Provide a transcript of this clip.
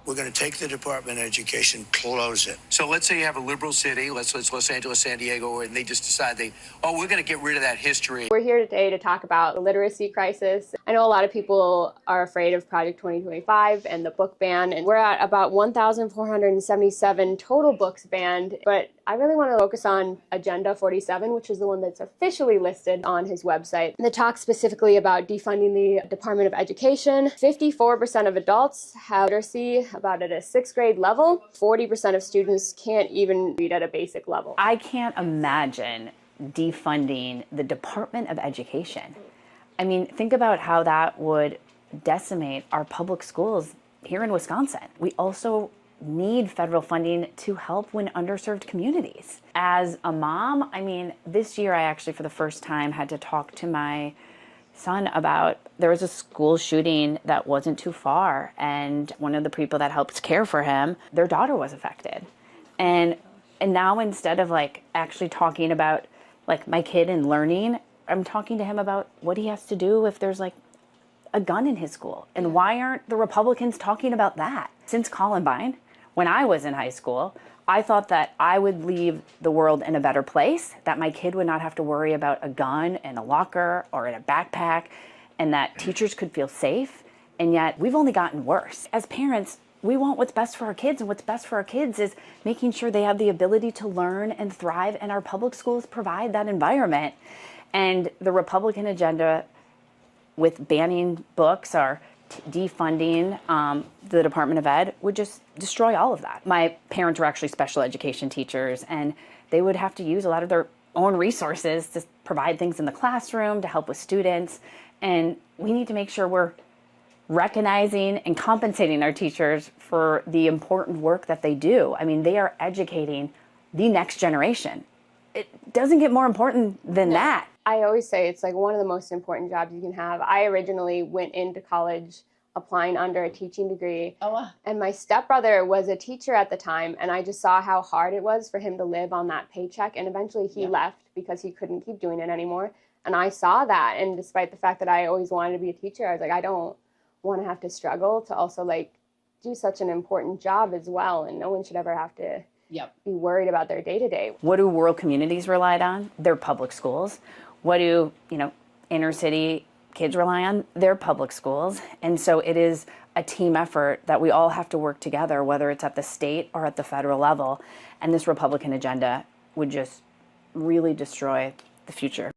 We're going to take the Department of Education, close it. So let's say you have a liberal city, let's Los Angeles, San Diego, and they just decide we're going to get rid of that history. We're here today to talk about the literacy crisis. I know a lot of people are afraid of Project 2025 and the book ban, and we're at about 1,477 total books banned, but I really want to focus on Agenda 47, which is the one that's officially listed on his website. That talks specifically about defunding the Department of Education. 54% of adults have literacy about at a 6th grade level. 40% of students can't even read at a basic level. I can't imagine defunding the Department of Education. I mean, think about how that would decimate our public schools here in Wisconsin. We also need federal funding to help win underserved communities. As a mom, I mean, this year I actually for the first time had to talk to my son about, there was a school shooting that wasn't too far, and one of the people that helped care for him, their daughter was affected. And now instead of actually talking about my kid and learning, I'm talking to him about what he has to do if there's a gun in his school. And why aren't the Republicans talking about that? Since Columbine, when I was in high school, I thought that I would leave the world in a better place, that my kid would not have to worry about a gun in a locker or in a backpack, and that teachers could feel safe. And yet we've only gotten worse. As parents, we want what's best for our kids, and what's best for our kids is making sure they have the ability to learn and thrive, and our public schools provide that environment. And the Republican agenda with banning books or defunding the Department of Ed would just destroy all of that. My parents were actually special education teachers, and they would have to use a lot of their own resources to provide things in the classroom to help with students. And we need to make sure we're recognizing and compensating our teachers for the important work that they do. I mean, they are educating the next generation. It doesn't get more important than that. I always say it's one of the most important jobs you can have. I originally went into college applying under a teaching degree. Oh, wow. And my stepbrother was a teacher at the time, and I just saw how hard it was for him to live on that paycheck. And eventually he left because he couldn't keep doing it anymore. And I saw that. And despite the fact that I always wanted to be a teacher, I was I don't want to have to struggle to also do such an important job as well. And no one should ever have to be worried about their day-to-day. What do rural communities rely on? Their public schools. What do, inner city kids rely on? Their public schools. And so it is a team effort that we all have to work together, whether it's at the state or at the federal level. And this Republican agenda would just really destroy the future.